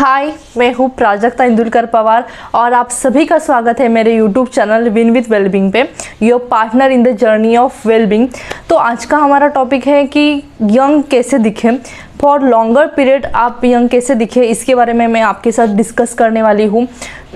हाय, मैं हूँ प्राजक्ता इंदुलकर पवार और आप सभी का स्वागत है मेरे YouTube channel win with wellbeing पे, your partner in the journey of wellbeing. तो आज का हमारा टॉपिक है कि यंग कैसे दिखें, फॉर लॉन्गर पीरियड आप यंग कैसे दिखे, इसके बारे में मैं आपके साथ डिस्कस करने वाली हूँ।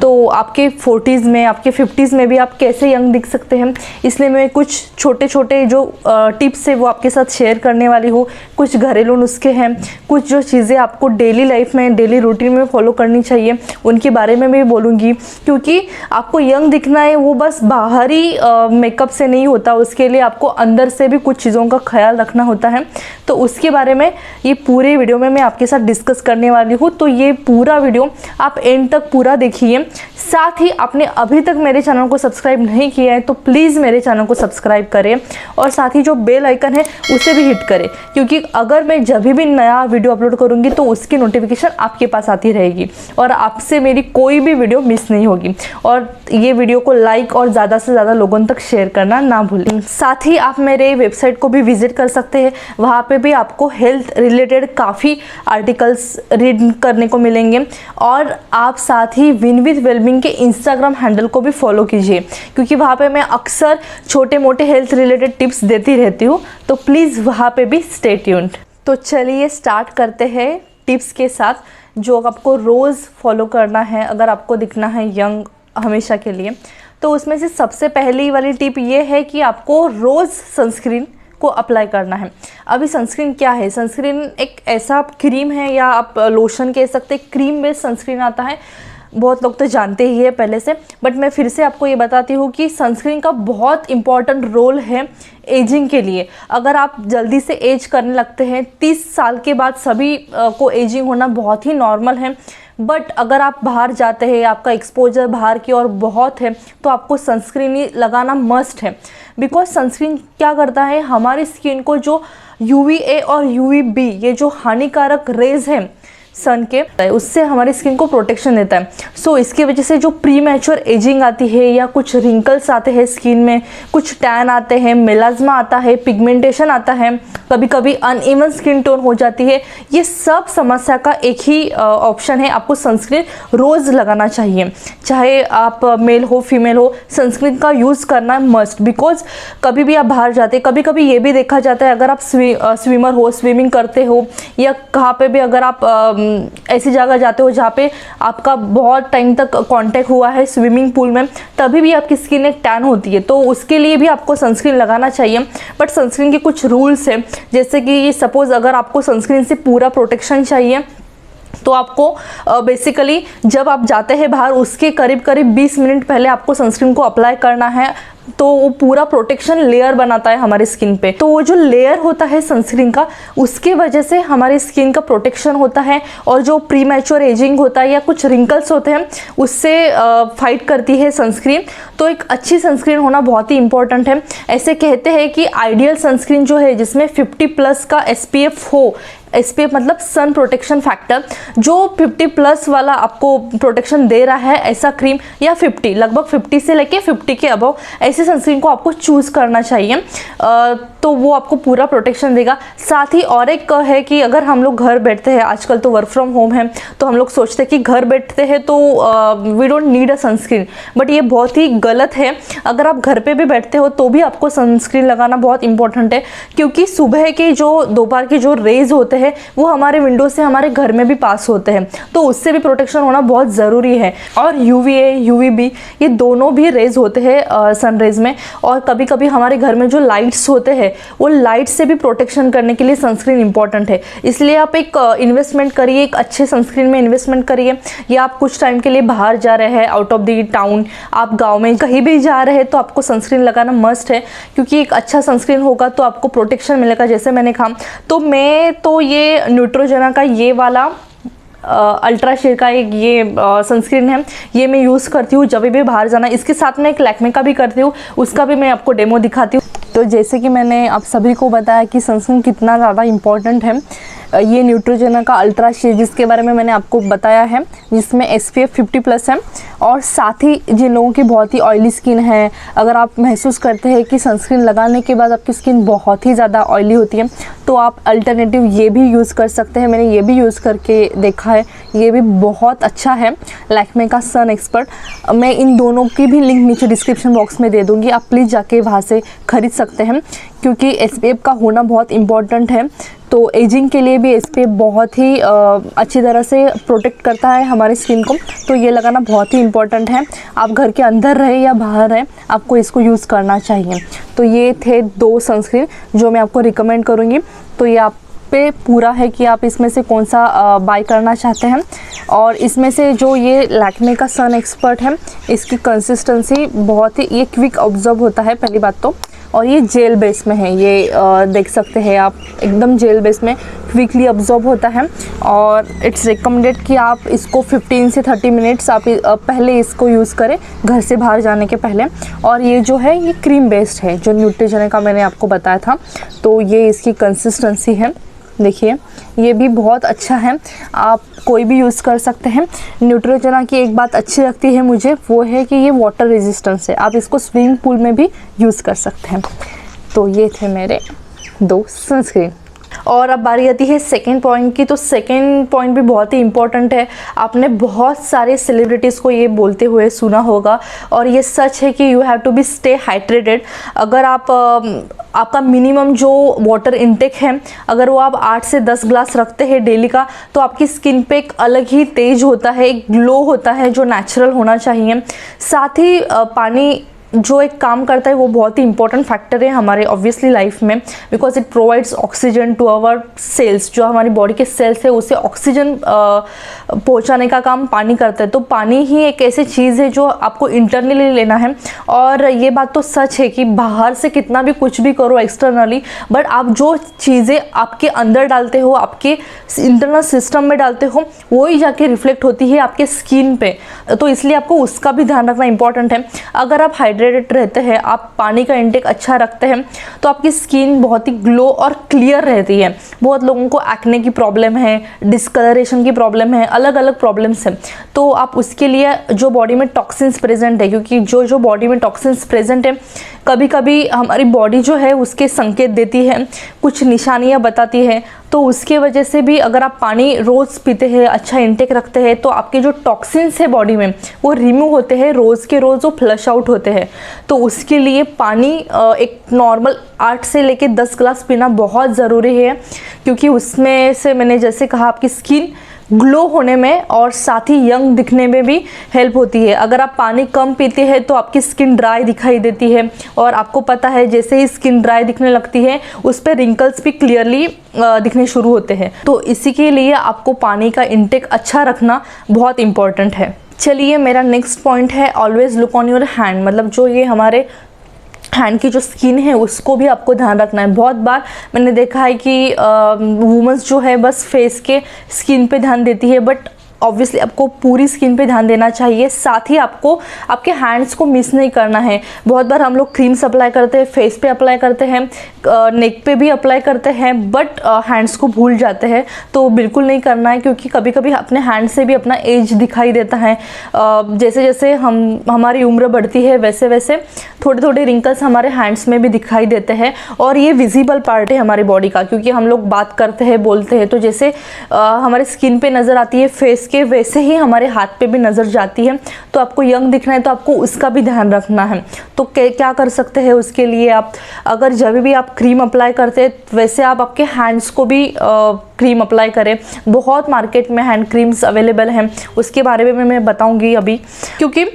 तो आपके 40s में, आपके 50s में भी आप कैसे यंग दिख सकते हैं, इसलिए मैं कुछ छोटे छोटे जो टिप्स है वो आपके साथ शेयर करने वाली हूँ। कुछ घरेलू नुस्खे हैं, कुछ जो चीज़ें आपको डेली लाइफ में, डेली रूटीन में फॉलो करनी चाहिए, उनके बारे में मैं बोलूँगी। क्योंकि आपको यंग दिखना है वो बस बाहरी मेकअप से नहीं होता, उसके लिए आपको अंदर से भी कुछ चीज़ों का ख्याल रखना होता है। तो उसके बारे में ये पूरे वीडियो में मैं आपके साथ डिस्कस करने वाली हूँ। तो ये पूरा वीडियो आप एंड तक पूरा देखिए। साथ ही आपने अभी तक मेरे चैनल को सब्सक्राइब नहीं किया है तो प्लीज़ मेरे चैनल को सब्सक्राइब करें और साथ ही जो बेल आइकन है उसे भी हिट करें, क्योंकि अगर मैं जब भी नया वीडियो अपलोड करूंगी तो उसकी नोटिफिकेशन आपके पास आती रहेगी और आपसे मेरी कोई भी वीडियो मिस नहीं होगी। और ये वीडियो को लाइक और ज़्यादा से ज़्यादा लोगों तक शेयर करना ना भूलें। साथ ही आप मेरे वेबसाइट को भी विजिट कर सकते हैं, वहाँ पर भी आपको हेल्थ रिलेटेड काफ़ी आर्टिकल्स रीड करने को मिलेंगे। और आप साथ ही विन विथ वेलबींग के इंस्टाग्राम हैंडल को भी फॉलो कीजिए, क्योंकि वहाँ पे मैं अक्सर छोटे मोटे हेल्थ रिलेटेड टिप्स देती रहती हूँ। तो प्लीज़ वहाँ पे भी स्टे ट्यून्ड। तो चलिए स्टार्ट करते हैं टिप्स के साथ जो आपको रोज़ फॉलो करना है अगर आपको दिखना है यंग हमेशा के लिए। तो उसमें से सबसे पहली वाली टिप ये है कि आपको रोज़ सनस्क्रीन को अप्लाई करना है। अभी सनस्क्रीन क्या है? सनस्क्रीन एक ऐसा क्रीम है या आप लोशन कह सकते हैं, क्रीम बेस्ड सनस्क्रीन आता है। बहुत लोग तो जानते ही है पहले से, बट मैं फिर से आपको ये बताती हूँ कि सनस्क्रीन का बहुत इंपॉर्टेंट रोल है एजिंग के लिए। अगर आप जल्दी से एज करने लगते हैं, 30 साल के बाद सभी को एजिंग होना बहुत ही नॉर्मल है। बट अगर आप बाहर जाते हैं, आपका एक्सपोजर बाहर की ओर बहुत है, तो आपको सनस्क्रीन ही लगाना मस्ट है। बिकॉज सनस्क्रीन क्या करता है, हमारी स्किन को जो UVA और UVB ये जो हानिकारक रेज हैं सन के, उससे हमारी स्किन को प्रोटेक्शन देता है। सो इसकी वजह से जो प्री मैच्योर एजिंग आती है या कुछ रिंकल्स आते हैं स्किन में, कुछ टैन आते हैं, मेलाज्मा आता है, पिगमेंटेशन आता है, कभी कभी अनइवन स्किन टोन हो जाती है, ये सब समस्या का एक ही ऑप्शन है, आपको सनस्क्रीन रोज़ लगाना चाहिए। चाहे आप मेल हो फीमेल हो, सनस्क्रीन का यूज़ करना मस्ट। बिकॉज कभी भी आप बाहर जाते, कभी कभी ये भी देखा जाता है अगर आप स्विमर हो, स्विमिंग करते हो, या कहाँ पे भी अगर आप ऐसी जगह जाते हो जहाँ पे आपका बहुत टाइम तक कांटेक्ट हुआ है स्विमिंग पूल में, तभी भी आपकी स्किन एक टैन होती है, तो उसके लिए भी आपको सनस्क्रीन लगाना चाहिए। बट सनस्क्रीन के कुछ रूल्स हैं, जैसे कि सपोज अगर आपको सनस्क्रीन से पूरा प्रोटेक्शन चाहिए तो आपको बेसिकली जब आप जाते हैं बाहर, उसके करीब करीब 20 मिनट पहले आपको सनस्क्रीन को अप्लाई करना है। तो वो पूरा प्रोटेक्शन लेयर बनाता है हमारी स्किन पे। तो वो जो लेयर होता है सनस्क्रीन का, उसके वजह से हमारी स्किन का प्रोटेक्शन होता है और जो प्री मैच्योर एजिंग होता है या कुछ रिंकल्स होते हैं उससे फाइट करती है सनस्क्रीन। तो एक अच्छी सनस्क्रीन होना बहुत ही इंपॉर्टेंट है। ऐसे कहते हैं कि आइडियल सनस्क्रीन जो है जिसमें 50+ का SPF हो, SPF मतलब सन प्रोटेक्शन फैक्टर, जो 50+ वाला आपको प्रोटेक्शन दे रहा है, ऐसा क्रीम या 50, लगभग 50 से लेके 50 के अबव ऐसे सनस्क्रीन को आपको चूज़ करना चाहिए। तो वो आपको पूरा प्रोटेक्शन देगा। साथ ही और एक है कि अगर हम लोग घर बैठते हैं, आजकल तो वर्क फ्रॉम होम है, तो हम लोग सोचते हैं कि घर बैठते हैं तो we don't need a sunscreen, but ये बहुत ही गलत है। अगर आप घर पे भी बैठते हो तो भी आपको सनस्क्रीन लगाना बहुत इंपॉर्टेंट है, क्योंकि सुबह के जो दोपहर के जो रेज होते हैं वो हमारे विंडो से हमारे घर में भी पास होते हैं, तो उससे भी प्रोटेक्शन होना बहुत ज़रूरी है। और UVA UVB ये दोनों भी रेज होते हैं सन रेज में। और कभी कभी हमारे घर में जो लाइट्स होते हैं वो लाइट से भी प्रोटेक्शन करने के लिए सनस्क्रीन इंपॉर्टेंट है। इसलिए आप एक इन्वेस्टमेंट करिए, एक अच्छे सनस्क्रीन में इन्वेस्टमेंट करिए। या आप कुछ टाइम के लिए बाहर जा रहे हैं, आउट ऑफ द टाउन, आप गाँव में कहीं भी जा रहे हैं, तो आपको सनस्क्रीन लगाना मस्ट है, क्योंकि एक अच्छा सनस्क्रीन होगा तो आपको प्रोटेक्शन मिलेगा। जैसे मैंने कहा, तो मैं तो ये न्यूट्रोजेना का ये वाला अल्ट्रा शेयर का एक ये सनस्क्रीन है, ये मैं यूज़ करती हूँ जब भी बाहर जाना। इसके साथ मैं एक लैक्मे का भी करती हूँ, उसका भी मैं आपको डेमो दिखाती हूँ। तो जैसे कि मैंने आप सभी को बताया कि सनस्क्रीन कितना ज़्यादा इम्पॉर्टेंट है, ये न्यूट्रोजेना का अल्ट्रा शीट जिसके बारे में मैंने आपको बताया है, जिसमें SPF 50+ है। और साथ ही जिन लोगों की बहुत ही ऑयली स्किन है, अगर आप महसूस करते हैं कि सनस्क्रीन लगाने के बाद आपकी स्किन बहुत ही ज़्यादा ऑयली होती है, तो आप अल्टरनेटिव ये भी यूज़ कर सकते हैं। मैंने ये भी यूज़ करके देखा है, ये भी बहुत अच्छा है, लैक्मे का सन एक्सपर्ट। मैं इन दोनों की भी लिंक नीचे डिस्क्रिप्शन बॉक्स में दे दूँगी, आप प्लीज़ जाके वहाँ से ख़रीद सकते हैं, क्योंकि SPF का होना बहुत इम्पॉर्टेंट है। तो एजिंग के लिए भी SPF बहुत ही अच्छी तरह से प्रोटेक्ट करता है हमारी स्किन को, तो ये लगाना बहुत ही इम्पॉर्टेंट है। आप घर के अंदर रहे या बाहर रहे, आपको इसको यूज़ करना चाहिए। तो ये थे 2 सनस्क्रीन जो मैं आपको रिकमेंड करूँगी। तो ये आप पे पूरा है कि आप इसमें से कौन सा बाय करना चाहते हैं। और इसमें से जो ये लैक्मे का सन एक्सपर्ट है, इसकी कंसिस्टेंसी बहुत ही, ये क्विक ऑब्जर्व होता है पहली बात तो, और ये जेल बेस में है, ये देख सकते हैं आप, एकदम जेल बेस में क्विकली ऑब्जर्व होता है। और इट्स रिकमेंडेड कि आप इसको 15 से 30 मिनट्स आप पहले इसको यूज़ करें घर से बाहर जाने के पहले। और ये जो है ये क्रीम बेस्ड है, जो न्यूट्रोजेना का मैंने आपको बताया था। तो ये इसकी कंसिस्टेंसी है, देखिए ये भी बहुत अच्छा है, आप कोई भी यूज़ कर सकते हैं। न्यूट्रोजेना की एक बात अच्छी लगती है मुझे, वो है कि ये वाटर रेजिस्टेंस है, आप इसको स्विमिंग पूल में भी यूज़ कर सकते हैं। तो ये थे मेरे 2 सनस्क्रीन। और अब बारी आती है सेकंड पॉइंट की। तो सेकंड पॉइंट भी बहुत ही इम्पोर्टेंट है। आपने बहुत सारे सेलिब्रिटीज़ को ये बोलते हुए सुना होगा, और ये सच है कि you have to be stay hydrated. अगर आप आपका मिनिमम जो वाटर इनटेक है, अगर वो आप 8 से 10 ग्लास रखते हैं डेली का, तो आपकी स्किन पे एक अलग ही तेज होता है, एक ग्लो होता है जो नेचुरल होना चाहिए। साथ ही पानी जो एक काम करता है वो बहुत ही इंपॉर्टेंट फैक्टर है हमारे ऑब्वियसली लाइफ में, because it provides oxygen to our cells. जो हमारी बॉडी के सेल्स है उसे ऑक्सीजन पहुंचाने का काम पानी करता है। तो पानी ही एक ऐसी चीज़ है जो आपको इंटरनली लेना है। और ये बात तो सच है कि बाहर से कितना भी कुछ भी करो एक्सटर्नली, बट आप जो चीज़ें आपके अंदर डालते हो, आपके इंटरनल सिस्टम में डालते हो, वो ही जाके रिफ्लेक्ट होती है आपके स्किन पे। तो इसलिए आपको उसका भी ध्यान रखना इंपॉर्टेंट है। अगर आप हाइड्रेटेड रहते हैं, आप पानी का इंटेक अच्छा रखते हैं, तो आपकी स्किन बहुत ही ग्लो और क्लियर रहती है। बहुत लोगों को एक्ने की प्रॉब्लम है, डिस्कलरेशन की प्रॉब्लम है, अलग अलग प्रॉब्लम्स हैं। तो आप उसके लिए जो बॉडी में टॉक्सिन्स प्रेजेंट है, क्योंकि जो बॉडी में टॉक्सिन्स प्रेजेंट है, कभी कभी हमारी बॉडी जो है उसके संकेत देती है, कुछ निशानियाँ बताती है। तो उसके वजह से भी अगर आप पानी रोज़ पीते हैं, अच्छा इंटेक रखते हैं, तो आपके जो टॉक्सिन्स है बॉडी में वो रिमूव होते हैं, रोज़ के रोज़ वो फ्लश आउट होते हैं। तो उसके लिए पानी एक नॉर्मल 8 से लेके 10 ग्लास पीना बहुत ज़रूरी है, क्योंकि उसमें से मैंने जैसे कहा आपकी स्किन ग्लो होने में और साथ ही यंग दिखने में भी हेल्प होती है। अगर आप पानी कम पीते हैं तो आपकी स्किन ड्राई दिखाई देती है, और आपको पता है जैसे ही स्किन ड्राई दिखने लगती है उस पर रिंकल्स भी क्लियरली दिखने शुरू होते हैं। तो इसी के लिए आपको पानी का इंटेक अच्छा रखना बहुत इंपॉर्टेंट है। चलिए, मेरा नेक्स्ट पॉइंट है always look on your hand. मतलब जो ये हमारे हैंड की जो स्किन है उसको भी आपको ध्यान रखना है। बहुत बार मैंने देखा है कि वुमेंस जो है बस फेस के स्किन पे ध्यान देती है, बट ऑब्वियसली आपको पूरी स्किन पे ध्यान देना चाहिए। साथ ही आपको आपके हैंड्स को मिस नहीं करना है। बहुत बार हम लोग क्रीम्स अप्लाई करते हैं, फेस पे अप्लाई करते हैं, नेक पे भी अप्लाई करते हैं, बट हैंड्स को भूल जाते हैं। तो बिल्कुल नहीं करना है, क्योंकि कभी कभी अपने हैंड से भी अपना एज दिखाई देता है। जैसे जैसे हमारी उम्र बढ़ती है वैसे वैसे थोड़े थोड़े रिंकल्स हमारे हैंड्स में भी दिखाई देते हैं, और ये विजिबल पार्ट है हमारी बॉडी का, क्योंकि हम लोग बात करते हैं, बोलते हैं, तो जैसे हमारे स्किन पे नज़र आती है फेस के, वैसे ही हमारे हाथ पे भी नज़र जाती है। तो आपको यंग दिखना है तो आपको उसका भी ध्यान रखना है। तो क्या कर सकते हैं उसके लिए, आप अगर जब भी आप क्रीम अप्लाई करते हैं वैसे आप आपके हैंड्स को भी क्रीम अप्लाई करें। बहुत मार्केट में हैंड क्रीम्स अवेलेबल हैं, उसके बारे में मैं बताऊंगी अभी, क्योंकि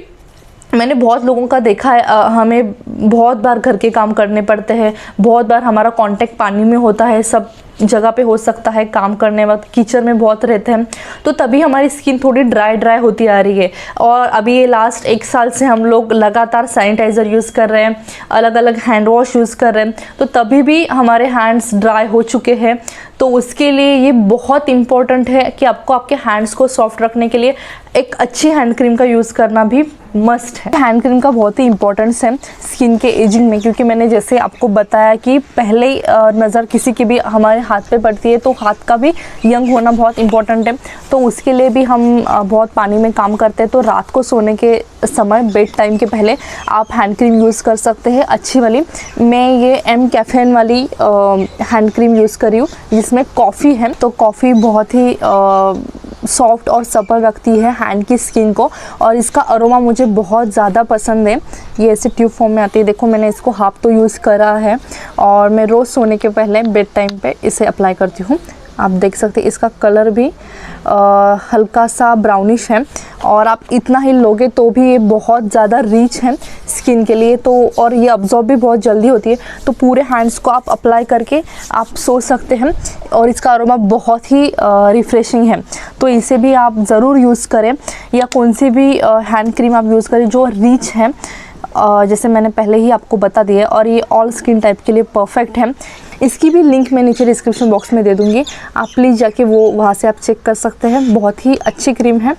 मैंने बहुत लोगों का देखा है। हमें बहुत बार घर के काम करने पड़ते हैं, बहुत बार हमारा कांटेक्ट पानी में होता है, सब जगह पे हो सकता है, काम करने वक्त किचन में बहुत रहते हैं, तो तभी हमारी स्किन थोड़ी ड्राई होती आ रही है। और अभी ये लास्ट 1 साल से हम लोग लगातार सैनिटाइज़र यूज़ कर रहे हैं, अलग अलग हैंड वॉश यूज़ कर रहे हैं, तो तभी भी हमारे हैंड्स ड्राई हो चुके हैं। तो उसके लिए ये बहुत इम्पॉर्टेंट है कि आपको आपके हैंड्स को सॉफ्ट रखने के लिए एक अच्छी हैंड क्रीम का यूज़ करना भी मस्ट है। हैंड क्रीम का बहुत ही इंपॉर्टेंस है स्किन के एजिंग में, क्योंकि मैंने जैसे आपको बताया कि पहले नज़र किसी की भी हमारे हाथ पे पड़ती है तो हाथ का भी यंग होना बहुत इंपॉर्टेंट है। तो उसके लिए भी हम बहुत पानी में काम करते हैं। तो रात को सोने के समय बेड टाइम के पहले आप हैंड क्रीम यूज़ कर सकते हैं अच्छी वाली। मैं ये एम कैफेन वाली हैंड क्रीम यूज़ करी हूँ जिसमें कॉफ़ी है। तो कॉफ़ी बहुत ही सॉफ्ट और सपल रखती है हैंड की स्किन को, और इसका अरोमा मुझे बहुत ज़्यादा पसंद है। ये ऐसे ट्यूब फॉर्म में आती है। देखो मैंने इसको हाफ तो यूज़ करा है और मैं रोज़ सोने के पहले बेड टाइम पे इसे अप्लाई करती हूँ। आप देख सकते हैं इसका कलर भी हल्का सा ब्राउनिश है, और आप इतना ही लोगे तो भी ये बहुत ज़्यादा रिच है स्किन के लिए। तो और ये अब्जॉर्ब भी बहुत जल्दी होती है। तो पूरे हैंड्स को आप अप्लाई करके आप सो सकते हैं, और इसका अरोमा बहुत ही रिफ़्रेशिंग है। तो इसे भी आप ज़रूर यूज़ करें, या कौन सी भी हैंड क्रीम आप यूज़ करें जो रिच है, जैसे मैंने पहले ही आपको बता दिया। और ये ऑल स्किन टाइप के लिए परफेक्ट है। इसकी भी लिंक मैं नीचे डिस्क्रिप्शन बॉक्स में दे दूँगी, आप प्लीज़ जाके वो वहाँ से आप चेक कर सकते हैं। बहुत ही अच्छी क्रीम है।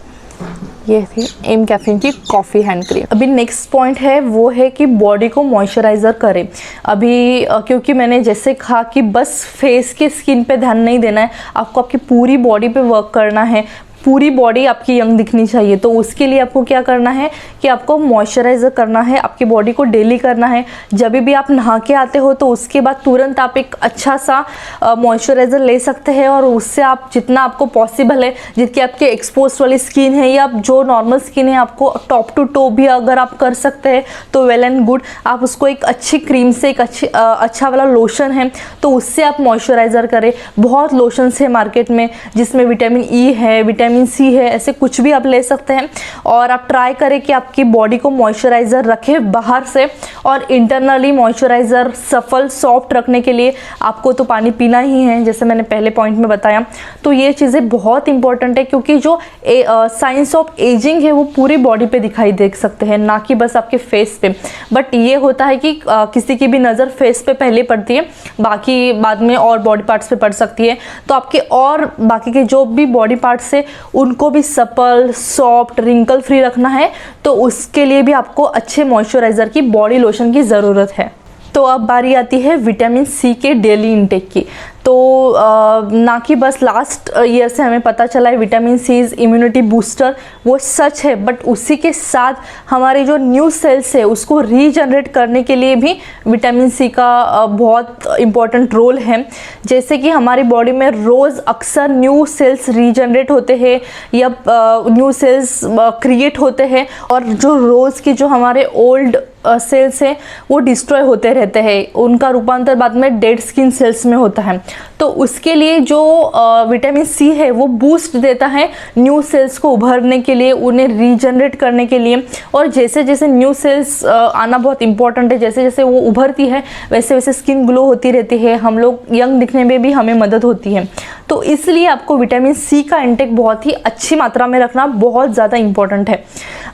ये थी एम कैफीन की कॉफ़ी हैंड क्रीम। अभी नेक्स्ट पॉइंट है वो है कि बॉडी को मॉइस्चराइज़र करें। अभी क्योंकि मैंने जैसे कहा कि बस फेस के स्किन पे ध्यान नहीं देना है, आपको आपकी पूरी बॉडी पे वर्क करना है। पूरी बॉडी आपकी यंग दिखनी चाहिए। तो उसके लिए आपको क्या करना है कि आपको मॉइस्चराइज़र करना है, आपकी बॉडी को डेली करना है। जब भी आप नहा के आते हो तो उसके बाद तुरंत आप एक अच्छा सा मॉइस्चराइज़र ले सकते हैं, और उससे आप जितना आपको पॉसिबल है, जितनी आपके एक्सपोज वाली स्किन है या जो नॉर्मल स्किन है, आपको टॉप टू टो भी अगर आप कर सकते हैं तो वेल एंड गुड। आप उसको एक अच्छी क्रीम से, एक अच्छा वाला लोशन है तो उससे आप मॉइस्चराइज़र करें। बहुत लोशंस है मार्केट में जिसमें विटामिन ई है, विटामिन सी है, ऐसे कुछ भी आप ले सकते हैं। और आप ट्राई करें कि आपकी बॉडी को मॉइस्चराइज़र रखें बाहर से, और इंटरनली मॉइस्चराइज़र सफल सॉफ्ट रखने के लिए आपको तो पानी पीना ही है, जैसे मैंने पहले पॉइंट में बताया। तो ये चीज़ें बहुत इंपॉर्टेंट है, क्योंकि जो साइंस ऑफ एजिंग है वो पूरी बॉडी पे दिखाई दे सकते हैं, ना कि बस आपके फेस पे। बट ये होता है कि किसी की भी नज़र फेस पे पहले पड़ती है, बाकी बाद में और बॉडी पार्ट्स पे पड़ सकती है। तो आपके और बाकी के जो भी बॉडी पार्ट्स है उनको भी सपल, सॉफ्ट, रिंकल फ्री रखना है। तो उसके लिए भी आपको अच्छे मॉइस्चराइज़र की, बॉडी लोशन की ज़रूरत है। तो अब बारी आती है विटामिन सी के डेली इनटेक की। तो ना कि बस लास्ट ईयर से हमें पता चला है vitamin C is immunity booster, वो सच है। बट उसी के साथ हमारे जो न्यू सेल्स है उसको रीजनरेट करने के लिए भी विटामिन सी का बहुत इम्पॉर्टेंट रोल है। जैसे कि हमारी बॉडी में रोज़ अक्सर न्यू सेल्स रीजनरेट होते हैं या न्यू सेल्स क्रिएट होते हैं, और जो रोज़ के जो हमारे ओल्ड सेल्स हैं वो डिस्ट्रॉय होते रहते हैं, उनका रूपांतर बाद में डेड स्किन सेल्स में होता है। तो उसके लिए जो विटामिन सी है वो बूस्ट देता है न्यू सेल्स को उभरने के लिए, उन्हें रीजनरेट करने के लिए। और जैसे जैसे न्यू सेल्स आना बहुत इंपॉर्टेंट है, जैसे जैसे वो उभरती है वैसे वैसे स्किन ग्लो होती रहती है, हम लोग यंग दिखने में भी हमें मदद होती है। तो इसलिए आपको विटामिन सी का इंटेक बहुत ही अच्छी मात्रा में रखना बहुत ज़्यादा इंपॉर्टेंट है।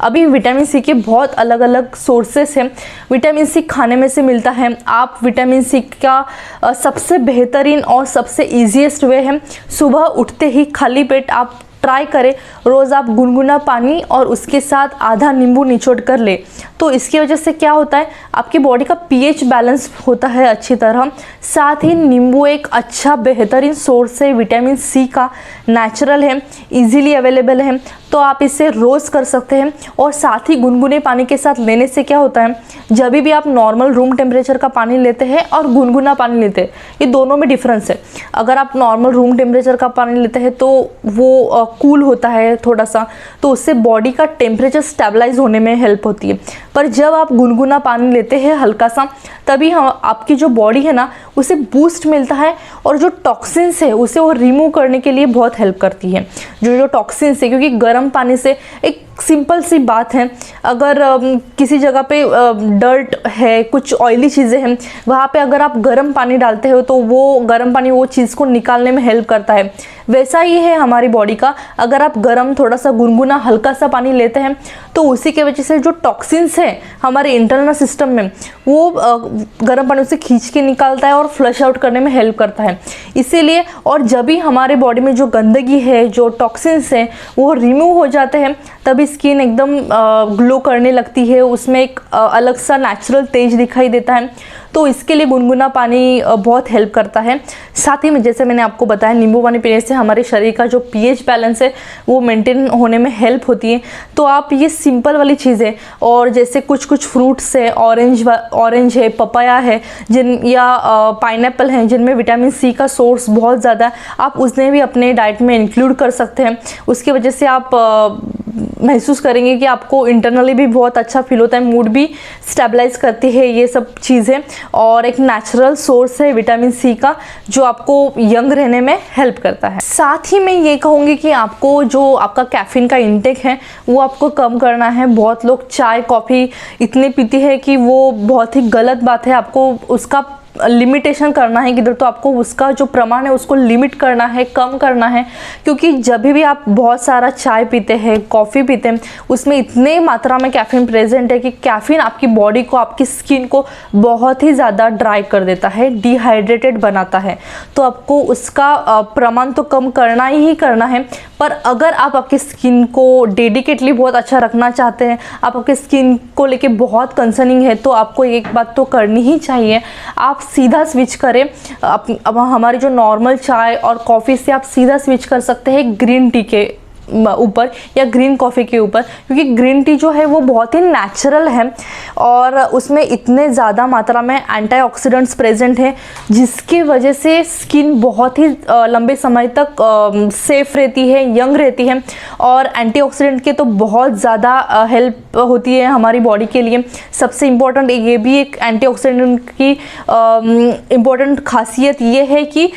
अभी विटामिन सी के बहुत अलग अलग सोर्सेस हैं। विटामिन सी खाने में से मिलता है। आप विटामिन सी का सबसे बेहतरीन और सबसे ईजीएस्ट वे है, सुबह उठते ही खाली पेट आप ट्राई करें, रोज़ आप गुनगुना पानी और उसके साथ आधा नींबू निचोड़ कर ले। तो इसकी वजह से क्या होता है, आपकी बॉडी का पीएच बैलेंस होता है अच्छी तरह। साथ ही नींबू एक अच्छा बेहतरीन सोर्स है विटामिन सी का, नेचुरल है, इजीली अवेलेबल है। तो आप इसे रोज़ कर सकते हैं। और साथ ही गुनगुने पानी के साथ लेने से क्या होता है, जब भी आप नॉर्मल रूम टेम्परेचर का पानी लेते हैं और गुनगुना पानी लेते हैं, ये दोनों में डिफरेंस है। अगर आप नॉर्मल रूम टेम्परेचर का पानी लेते हैं तो वो कूल होता है थोड़ा सा, तो उससे बॉडी का टेम्परेचर स्टेबलाइज होने में हेल्प होती है। पर जब आप गुनगुना पानी लेते हैं हल्का सा, तभी आपकी जो बॉडी है ना उसे बूस्ट मिलता है, और जो टॉक्सिन्स है उसे वो रिमूव करने के लिए बहुत हेल्प करती है। जो टॉक्सिन्स है, क्योंकि गर्म पानी से, एक सिंपल सी बात है, अगर किसी जगह पे डर्ट है, कुछ ऑयली चीज़ें हैं, वहाँ पे अगर आप गर्म पानी डालते हो तो वो गर्म पानी वो चीज़ को निकालने में हेल्प करता है। वैसा ही है हमारी बॉडी का, अगर आप गर्म थोड़ा सा गुनगुना हल्का सा पानी लेते हैं तो उसी के वजह से जो टॉक्सिन्स है हमारे इंटरनल सिस्टम में वो गर्म पानी से खींच के निकालता है और फ्लश आउट करने में हेल्प करता है। इसीलिए, और जब भी हमारे बॉडी में जो गंदगी है, जो टॉक्सिन्स हैं वो रिमूव हो जाते हैं, तभी स्किन एकदम ग्लो करने लगती है, उसमें एक अलग सा नेचुरल तेज दिखाई देता है। तो इसके लिए गुनगुना पानी बहुत हेल्प करता है। साथ ही में जैसे मैंने आपको बताया, नींबू पानी पीने से हमारे शरीर का जो पीएच बैलेंस है वो मेंटेन होने में हेल्प होती है। तो आप ये सिंपल वाली चीज़ें, और जैसे कुछ कुछ फ्रूट्स है, ऑरेंज है, पपाया है, या पाइनएप्पल हैं जिनमें विटामिन सी का सोर्स बहुत ज़्यादा है, आप उसने भी अपने डाइट में इंक्लूड कर सकते हैं। उसकी वजह से आप महसूस करेंगे कि आपको इंटरनली भी बहुत अच्छा फील होता है, मूड भी स्टेबलाइज करती है ये सब चीज़ें, और एक नेचुरल सोर्स है विटामिन सी का जो आपको यंग रहने में हेल्प करता है। साथ ही मैं ये कहूँगी कि आपको जो आपका कैफीन का इंटेक है वो आपको कम करना है। बहुत लोग चाय कॉफ़ी इतने पीते हैं कि वो बहुत ही गलत बात है। आपको उसका लिमिटेशन करना है किधर, तो आपको उसका जो प्रमाण है उसको लिमिट करना है, कम करना है। क्योंकि जब भी आप बहुत सारा चाय पीते हैं, कॉफ़ी पीते हैं, उसमें इतने मात्रा में कैफीन प्रेजेंट है कि कैफीन आपकी बॉडी को, आपकी स्किन को बहुत ही ज़्यादा ड्राई कर देता है, डिहाइड्रेटेड बनाता है। तो आपको उसका प्रमाण तो कम करना ही करना है। पर अगर आप आपकी स्किन को डेडिकेटली बहुत अच्छा रखना चाहते हैं, आप आपकी स्किन को लेके बहुत कंसर्निंग है, तो आपको एक बात तो करनी ही चाहिए, आप सीधा स्विच करें। अब हमारी जो नॉर्मल चाय और कॉफ़ी से आप सीधा स्विच कर सकते हैं ग्रीन टी के ऊपर या ग्रीन कॉफ़ी के ऊपर, क्योंकि ग्रीन टी जो है वो बहुत ही नेचुरल है और उसमें इतने ज़्यादा मात्रा में एंटीऑक्सीडेंट्स प्रेजेंट हैं जिसकी वजह से स्किन बहुत ही लंबे समय तक सेफ रहती है, यंग रहती है। और एंटीऑक्सीडेंट के तो बहुत ज़्यादा हेल्प होती है हमारी बॉडी के लिए। सबसे इम्पोर्टेंट ये भी एक एंटीऑक्सीडेंट की इम्पोर्टेंट खासियत ये है कि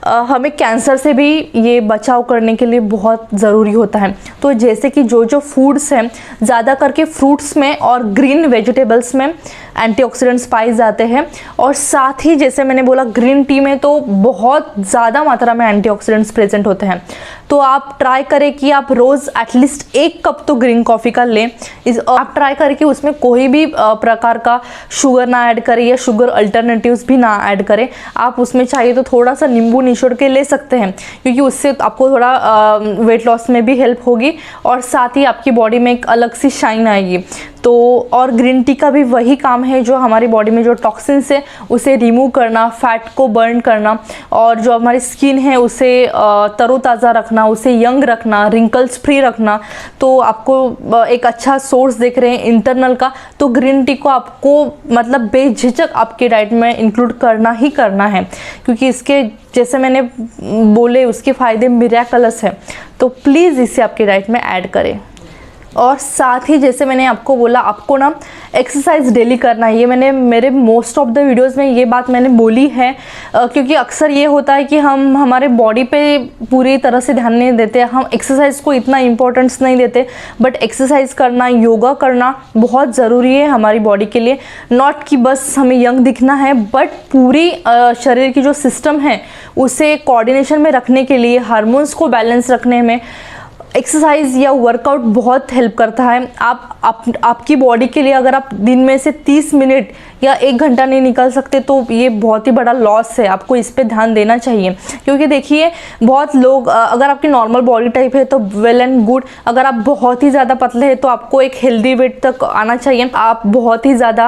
हमें कैंसर से भी ये बचाव करने के लिए बहुत ज़रूरी होता है। तो जैसे कि जो जो फूड्स हैं, ज़्यादा करके फ्रूट्स में और ग्रीन वेजिटेबल्स में एंटीऑक्सीडेंट्स पाए जाते हैं, और साथ ही जैसे मैंने बोला ग्रीन टी में तो बहुत ज़्यादा मात्रा में एंटीऑक्सीडेंट्स प्रेजेंट होते हैं। तो आप ट्राई करें कि आप रोज़ एटलीस्ट 1 कप तो ग्रीन कॉफ़ी का लें। आप ट्राई करें कि उसमें कोई भी प्रकार का शुगर ना ऐड करें या शुगर अल्टरनेटिव्स भी ना ऐड करें। आप उसमें चाहिए तो थोड़ा सा नींबू निचोड़ के ले सकते हैं, क्योंकि उससे आपको थोड़ा वेट लॉस में भी हेल्प होगी और साथ ही आपकी बॉडी में एक अलग सी शाइन आएगी। तो और ग्रीन टी का भी वही काम है जो हमारी बॉडी में जो टॉक्सिन्स है उसे रिमूव करना, फैट को बर्न करना, और जो हमारी स्किन है उसे तरोताज़ा रखना, उसे यंग रखना, रिंकल्स फ्री रखना। तो आपको एक अच्छा सोर्स देख रहे हैं इंटरनल का, तो ग्रीन टी को आपको मतलब बेझिझक आपके डाइट में इंक्लूड करना ही करना है, क्योंकि इसके जैसे मैंने बोले उसके फ़ायदे मिरेकलस हैं। तो प्लीज़ इसे आपके डाइट में ऐड करें। और साथ ही जैसे मैंने आपको बोला, आपको ना एक्सरसाइज डेली करना है। ये मैंने मेरे मोस्ट ऑफ द वीडियोस में ये बात मैंने बोली है, क्योंकि अक्सर ये होता है कि हम हमारे बॉडी पे पूरी तरह से ध्यान नहीं देते, हम एक्सरसाइज को इतना इम्पोर्टेंस नहीं देते। बट एक्सरसाइज करना, योगा करना बहुत ज़रूरी है हमारी बॉडी के लिए। नॉट कि बस हमें यंग दिखना है, बट पूरी शरीर की जो सिस्टम है उसे कोऑर्डिनेशन में रखने के लिए, हार्मोन्स को बैलेंस रखने में एक्सरसाइज या वर्कआउट बहुत हेल्प करता है। आपकी बॉडी के लिए अगर आप दिन में से 30 मिनट या 1 घंटा नहीं निकाल सकते तो ये बहुत ही बड़ा लॉस है। आपको इस पे ध्यान देना चाहिए, क्योंकि देखिए बहुत लोग, अगर आपकी नॉर्मल बॉडी टाइप है तो वेल एंड गुड। अगर आप बहुत ही ज़्यादा पतले हैं तो आपको एक हेल्दी वेट तक आना चाहिए। आप बहुत ही ज़्यादा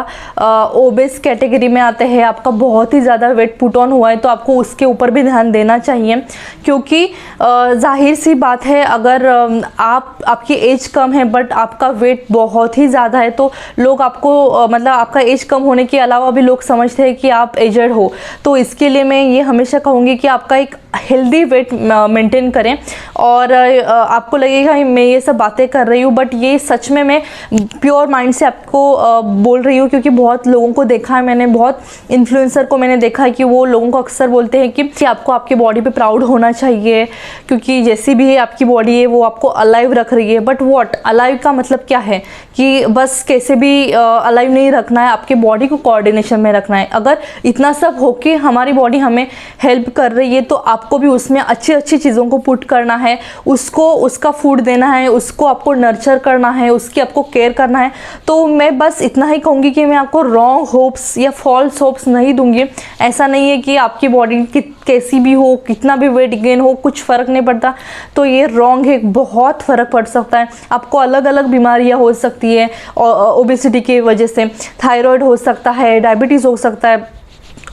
ओबेस कैटेगरी में आते हैं, आपका बहुत ही ज़्यादा वेट पुट ऑन हुआ है, तो आपको उसके ऊपर भी ध्यान देना चाहिए। क्योंकि जाहिर सी बात है, अगर आपकी एज कम है बट आपका वेट बहुत ही ज़्यादा है तो लोग आपको मतलब आपका एज कम होने के अलावा भी लोग समझते हैं कि आप एजड हो। तो इसके लिए मैं ये हमेशा कहूँगी कि आपका एक हेल्दी वेट मेंटेन करें। और आपको लगेगा मैं ये सब बातें कर रही हूँ, बट ये सच में मैं प्योर माइंड से आपको बोल रही हूँ, क्योंकि बहुत लोगों को देखा है मैंने, बहुत इन्फ्लुएंसर को मैंने देखा है कि वो लोगों को अक्सर बोलते हैं कि आपको आपकी बॉडी पे प्राउड होना चाहिए, क्योंकि जैसी भी है आपकी बॉडी है वो आपको अलाइव रख रही है। बट व्हाट अलाइव का मतलब क्या है कि बस कैसे भी अलाइव नहीं रखना है, आपकी बॉडी को कोऑर्डिनेशन में रखना है। अगर इतना सब होके हमारी बॉडी हमें हेल्प कर रही है तो आपको भी उसमें अच्छी अच्छी चीज़ों को पुट करना है, उसको उसका फूड देना है, उसको आपको नर्चर करना है, उसकी आपको केयर करना है। तो मैं बस इतना ही कहूँगी कि मैं आपको रॉन्ग होप्स या फॉल्स होप्स नहीं दूंगी। ऐसा नहीं है कि आपकी बॉडी कैसी भी हो, कितना भी वेट गेन हो, कुछ फ़र्क नहीं पड़ता, तो ये रॉन्ग है। बहुत फ़र्क पड़ सकता है, आपको अलग अलग बीमारियां हो सकती है ओबेसिटी की वजह से। थायराइड हो सकता है, डायबिटीज़ हो सकता है,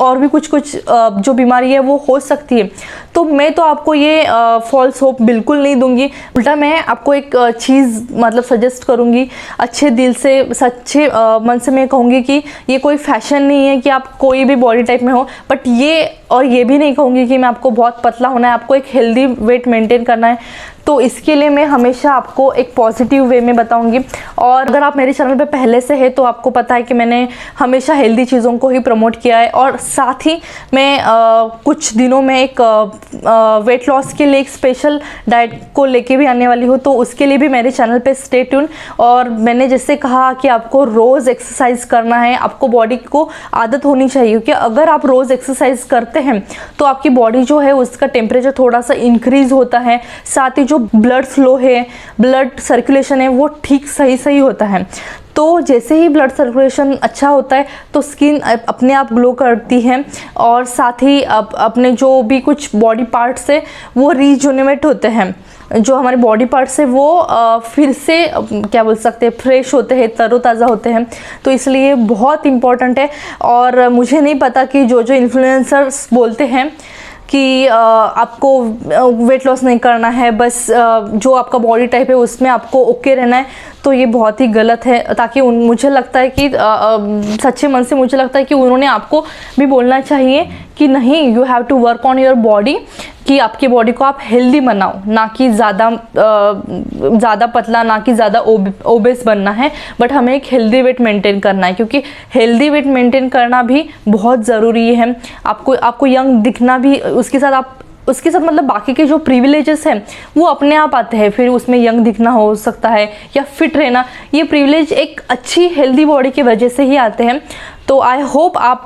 और भी कुछ कुछ जो बीमारी है वो हो सकती है। तो मैं तो आपको ये फॉल्स होप बिल्कुल नहीं दूंगी, उल्टा मैं आपको एक चीज़ मतलब सजेस्ट करूंगी अच्छे दिल से, सच्चे मन से मैं कहूँगी कि ये कोई फैशन नहीं है कि आप कोई भी बॉडी टाइप में हो, बट ये भी नहीं कहूँगी कि मैं आपको बहुत पतला होना है, आपको एक हेल्दी वेट मेंटेन करना है। तो इसके लिए मैं हमेशा आपको एक पॉजिटिव वे में बताऊंगी। और अगर आप मेरे चैनल पे पहले से है तो आपको पता है कि मैंने हमेशा हेल्दी चीज़ों को ही प्रमोट किया है। और साथ ही मैं कुछ दिनों में एक वेट लॉस के लिए एक स्पेशल डाइट को लेके भी आने वाली हूँ, तो उसके लिए भी मेरे चैनल पे स्टे ट्यून। और मैंने जैसे कहा कि आपको रोज़ एक्सरसाइज करना है, आपको बॉडी को आदत होनी चाहिए, क्योंकि अगर आप रोज़ एक्सरसाइज करते हैं तो आपकी बॉडी जो है उसका टेम्परेचर थोड़ा सा इंक्रीज होता है, साथ ही जो ब्लड फ्लो है, ब्लड सर्कुलेशन है वो ठीक सही होता है। तो जैसे ही ब्लड सर्कुलेशन अच्छा होता है तो स्किन अपने आप ग्लो करती है, और साथ ही अपने जो भी कुछ बॉडी पार्ट्स है वो रीजुनेट होते हैं, जो हमारे बॉडी पार्ट्स है वो फिर से क्या बोल सकते हैं, फ्रेश होते हैं, तरोताज़ा होते हैं। तो इसलिए बहुत इम्पॉर्टेंट है। और मुझे नहीं पता कि जो इन्फ्लुएंसर्स बोलते हैं कि आपको वेट लॉस नहीं करना है, बस जो आपका बॉडी टाइप है उसमें आपको ओके रहना है, तो ये बहुत ही गलत है। ताकि मुझे लगता है कि सच्चे मन से मुझे लगता है कि उन्होंने आपको भी बोलना चाहिए कि नहीं, you have to work on your body, कि आपकी बॉडी को आप हेल्दी बनाओ, ना कि ज़्यादा पतला, ना कि ज़्यादा ओबेस बनना है, बट हमें एक हेल्दी वेट मेंटेन करना है, क्योंकि हेल्दी वेट मेंटेन करना भी बहुत ज़रूरी है। आपको यंग दिखना भी, उसके साथ मतलब बाकी के जो प्रिविलेजेस हैं वो अपने आप आते हैं। फिर उसमें यंग दिखना हो सकता है या फिट रहना, ये प्रिविलेज एक अच्छी हेल्दी बॉडी की वजह से ही आते हैं। तो आई होप आप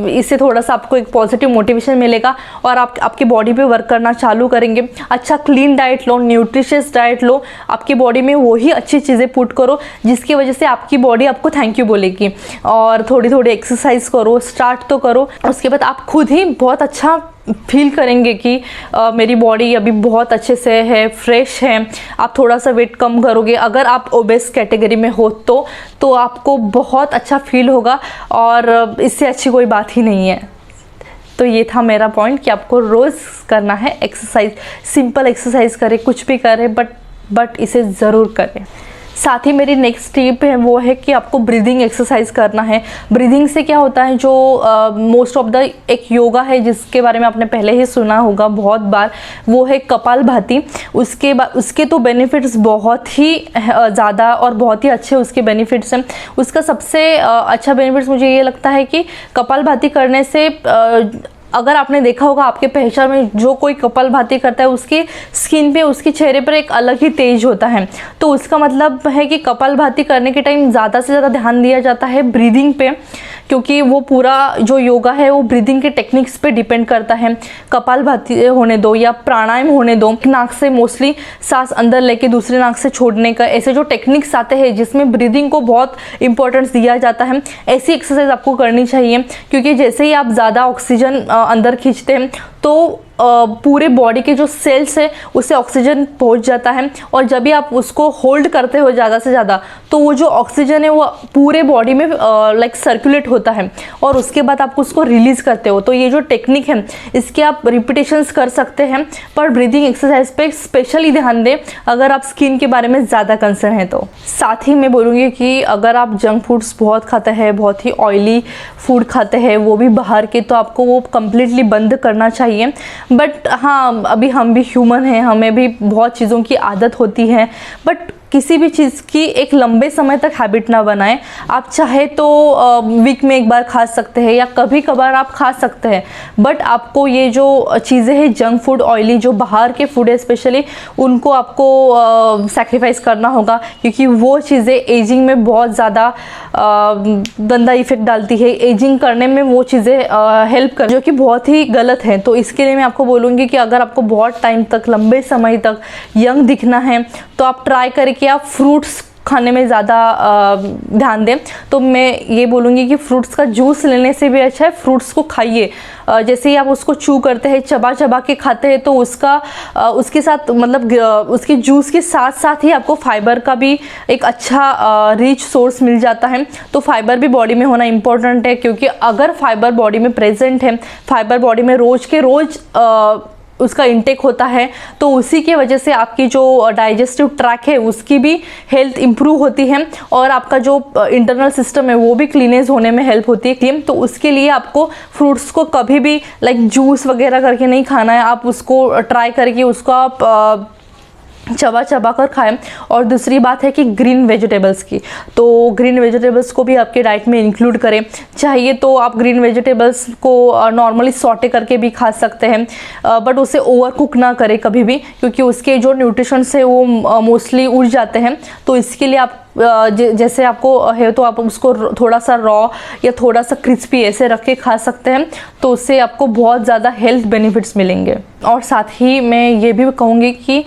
इससे थोड़ा सा आपको एक पॉजिटिव मोटिवेशन मिलेगा और आप आपकी बॉडी पे वर्क करना चालू करेंगे। अच्छा क्लीन डाइट लो, न्यूट्रिशियस डाइट लो, आपकी बॉडी में वही अच्छी चीज़ें पुट करो जिसकी वजह से आपकी बॉडी आपको थैंक यू बोलेगी। और थोड़ी थोड़ी एक्सरसाइज करो, स्टार्ट तो करो, उसके बाद आप खुद ही बहुत अच्छा फील करेंगे कि मेरी बॉडी अभी बहुत अच्छे से है, फ्रेश है। आप थोड़ा सा वेट कम करोगे, अगर आप ओबेस कैटेगरी में हो तो आपको बहुत अच्छा फील होगा, और इससे अच्छी कोई बात ही नहीं है। तो ये था मेरा पॉइंट कि आपको रोज़ करना है एक्सरसाइज, सिंपल एक्सरसाइज करें, कुछ भी करें, बट इसे ज़रूर करें। साथ ही मेरी नेक्स्ट टिप है वो है कि आपको ब्रीदिंग एक्सरसाइज करना है। ब्रीदिंग से क्या होता है, जो मोस्ट ऑफ द एक योगा है जिसके बारे में आपने पहले ही सुना होगा बहुत बार, वो है कपालभाति। उसके तो बेनिफिट्स बहुत ही ज़्यादा और बहुत ही अच्छे उसके बेनिफिट्स हैं। उसका सबसे अच्छा बेनिफिट्स मुझे ये लगता है कि कपालभाति करने से अगर आपने देखा होगा आपके पहचान में जो कोई कपालभाति करता है उसकी स्किन पे, उसके चेहरे पर एक अलग ही तेज होता है। तो उसका मतलब है कि कपालभाति करने के टाइम ज़्यादा से ज़्यादा ध्यान दिया जाता है ब्रीदिंग पे, क्योंकि वो पूरा जो योगा है वो ब्रीदिंग के टेक्निक्स पे डिपेंड करता है। कपालभाति होने दो या प्राणायाम होने दो, नाक से मोस्टली सांस अंदर लेके दूसरे नाक से छोड़ने का, ऐसे जो टेक्निक्स आते हैं जिसमें ब्रीदिंग को बहुत इंपॉर्टेंस दिया जाता है, ऐसी एक्सरसाइज आपको करनी चाहिए। क्योंकि जैसे ही आप ज़्यादा ऑक्सीजन अंदर खींचते हैं तो पूरे बॉडी के जो सेल्स है उससे ऑक्सीजन पहुंच जाता है, और जब भी आप उसको होल्ड करते हो ज़्यादा से ज़्यादा तो वो जो ऑक्सीजन है वो पूरे बॉडी में लाइक सर्कुलेट होता है, और उसके बाद आप उसको रिलीज़ करते हो। तो ये जो टेक्निक है इसके आप रिपीटेशंस कर सकते हैं, पर ब्रीदिंग एक्सरसाइज पे स्पेशली ध्यान दें अगर आप स्किन के बारे में ज़्यादा कंसर्न है तो। साथ ही मैं बोलूँगी कि अगर आप जंक फूड्स बहुत खाते हैं, बहुत ही ऑयली फूड खाते हैं, वो भी बाहर के, तो आपको वो कम्प्लीटली बंद करना चाहिए। बट हाँ, अभी हम भी ह्यूमन हैं, हमें भी बहुत चीज़ों की आदत होती है, बट किसी भी चीज़ की एक लंबे समय तक हैबिट ना बनाएं। आप चाहे तो वीक में एक बार खा सकते हैं या कभी कभार आप खा सकते हैं, बट आपको ये जो चीज़ें हैं जंक फूड, ऑयली जो बाहर के फूड है स्पेशली, उनको आपको सैक्रिफाइस करना होगा, क्योंकि वो चीज़ें एजिंग में बहुत ज़्यादा गंदा इफेक्ट डालती है। एजिंग करने में वो चीज़ें हेल्प कर, जो कि बहुत ही गलत है। तो इसके लिए मैं आपको बोलूँगी कि अगर आपको बहुत टाइम तक, लंबे समय तक यंग दिखना है तो आप ट्राई करें कि आप फ्रूट्स खाने में ज़्यादा ध्यान दें, तो मैं ये बोलूँगी कि फ्रूट्स का जूस लेने से भी अच्छा है फ्रूट्स को खाइए। जैसे ही आप उसको चू करते हैं, चबा चबा के खाते हैं, तो उसके साथ मतलब उसके जूस के साथ साथ ही आपको फाइबर का भी एक अच्छा रिच सोर्स मिल जाता है। तो फाइबर भी बॉडी में होना इम्पोर्टेंट है, क्योंकि अगर फाइबर बॉडी में प्रेजेंट है, फाइबर बॉडी में रोज़ के रोज़ उसका इंटेक होता है, तो उसी की वजह से आपकी जो डाइजेस्टिव ट्रैक है उसकी भी हेल्थ इंप्रूव होती है और आपका जो इंटरनल सिस्टम है वो भी क्लीनेज होने में हेल्प होती है। तो उसके लिए आपको फ्रूट्स को कभी भी लाइक जूस वगैरह करके नहीं खाना है, आप उसको ट्राई करके उसको आप चबा चबा कर खाएं। और दूसरी बात है कि ग्रीन वेजिटेबल्स की, तो ग्रीन वेजिटेबल्स को भी आपके डाइट में इंक्लूड करें। चाहिए तो आप ग्रीन वेजिटेबल्स को नॉर्मली सॉटे करके भी खा सकते हैं, बट उसे ओवर कुक ना करें कभी भी, क्योंकि उसके जो न्यूट्रिशंस है वो मोस्टली उड़ जाते हैं। तो इसके लिए आप जैसे आपको है तो आप उसको थोड़ा सा रॉ या थोड़ा सा क्रिस्पी ऐसे रख के खा सकते हैं, तो उससे आपको बहुत ज़्यादा हेल्थ बेनिफिट्स मिलेंगे। और साथ ही मैं ये भी कहूँगी कि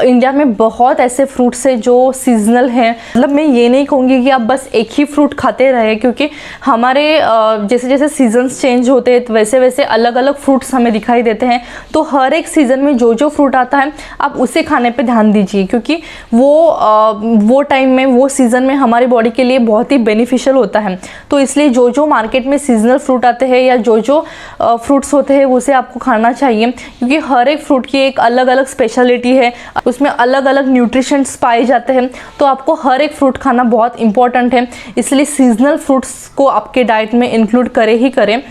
इंडिया में बहुत ऐसे फ्रूट्स हैं जो सीजनल हैं। मतलब मैं ये नहीं कहूँगी कि आप बस एक ही फ्रूट खाते रहे, क्योंकि हमारे जैसे जैसे सीजन्स चेंज होते हैं तो वैसे वैसे अलग अलग फ्रूट्स हमें दिखाई देते हैं। तो हर एक सीज़न में जो जो फ्रूट आता है आप उसे खाने पे ध्यान दीजिए, क्योंकि वो टाइम में वो सीज़न में हमारी बॉडी के लिए बहुत ही बेनिफिशियल होता है। तो इसलिए जो जो मार्केट में सीजनल फ्रूट आते हैं या जो जो फ्रूट्स होते हैं उसे आपको खाना चाहिए, क्योंकि हर एक फ्रूट की एक अलग अलग स्पेशलिटी है, उसमें अलग अलग न्यूट्रिशंस पाए जाते हैं। तो आपको हर एक फ्रूट खाना बहुत इंपॉर्टेंट है, इसलिए सीजनल फ्रूट्स को आपके डाइट में इंक्लूड करें ही करें।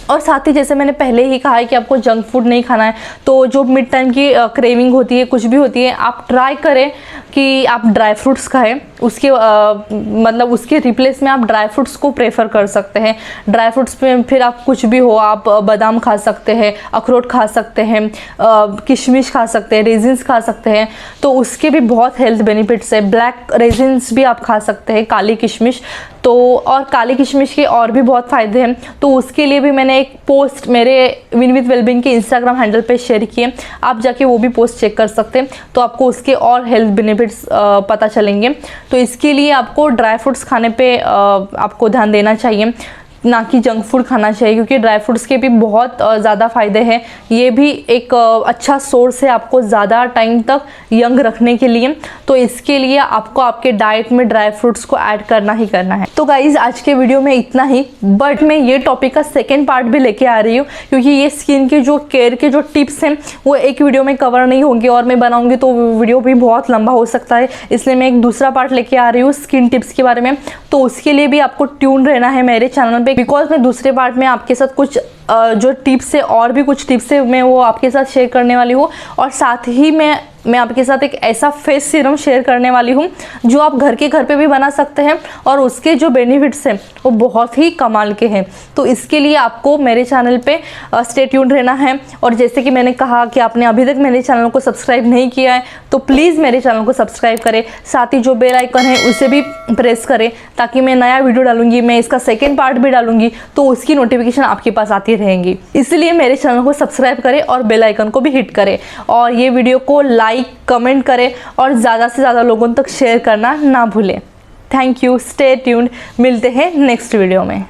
और साथ ही जैसे मैंने पहले ही कहा है कि आपको जंक फूड नहीं खाना है, तो जो मिड टाइम की क्रेविंग होती है, कुछ भी होती है, आप ट्राई करें कि आप ड्राई फ्रूट्स खाएं। उसके मतलब उसके रिप्लेस में आप ड्राई फ्रूट्स को प्रेफर कर सकते हैं। ड्राई फ्रूट्स में फिर आप कुछ भी हो, आप बादाम खा सकते हैं, अखरोट खा सकते हैं, किशमिश खा सकते हैं, रेजिन्स खा सकते हैं, तो उसके भी बहुत हेल्थ बेनिफिट्स है। ब्लैक रेजिन्स भी आप खा सकते हैं, काली किशमिश। तो और काली किशमिश के और भी बहुत फ़ायदे हैं, तो उसके लिए भी मैंने एक पोस्ट मेरे विन विथ वेलबींग के इंस्टाग्राम हैंडल पे शेयर किए, आप जाके वो भी पोस्ट चेक कर सकते हैं, तो आपको उसके और हेल्थ बेनिफिट्स पता चलेंगे। तो इसके लिए आपको ड्राई फ्रूट्स खाने पे आपको ध्यान देना चाहिए, ना कि जंक फूड खाना चाहिए, क्योंकि ड्राई फ्रूट्स के भी बहुत ज़्यादा फ़ायदे हैं। ये भी एक अच्छा सोर्स है आपको ज़्यादा टाइम तक यंग रखने के लिए, तो इसके लिए आपको आपके डाइट में ड्राई फ्रूट्स को ऐड करना ही करना है। तो गाइज़ आज के वीडियो में इतना ही, बट मैं ये टॉपिक का सेकेंड पार्ट भी लेके आ रही हूँ, क्योंकि ये स्किन के जो केयर के जो टिप्स हैं वो एक वीडियो में कवर नहीं होंगे, और मैं बनाऊँगी तो वीडियो भी बहुत लंबा हो सकता है, इसलिए मैं एक दूसरा पार्ट लेके आ रही हूँ स्किन टिप्स के बारे में। तो उसके लिए भी आपको ट्यून रहना है मेरे चैनल पे, बिकॉज मैं दूसरे पार्ट में आपके साथ कुछ जो टिप्स है, और भी कुछ टिप्स है, मैं वो आपके साथ शेयर करने वाली हूँ। और साथ ही मैं आपके साथ एक ऐसा फेस सीरम शेयर करने वाली हूँ जो आप घर पे भी बना सकते हैं, और उसके जो बेनिफिट्स हैं वो बहुत ही कमाल के हैं। तो इसके लिए आपको मेरे चैनल पे स्टे ट्यून्ड रहना है। और जैसे कि मैंने कहा कि आपने अभी तक मेरे चैनल को सब्सक्राइब नहीं किया है, तो प्लीज़ मेरे चैनल को सब्सक्राइब करें, साथ ही जो बेल आइकन है उसे भी प्रेस करें, ताकि मैं नया वीडियो डालूंगी, मैं इसका सेकेंड पार्ट भी डालूंगी, तो उसकी नोटिफिकेशन आपके पास आती रहेंगी। इसलिए मेरे चैनल को सब्सक्राइब करें और बेल आइकन को भी हिट करें, और ये वीडियो को लाइक कमेंट करें और ज़्यादा से ज़्यादा लोगों तक शेयर करना ना भूलें। थैंक यू, स्टे ट्यून्ड, मिलते हैं नेक्स्ट वीडियो में।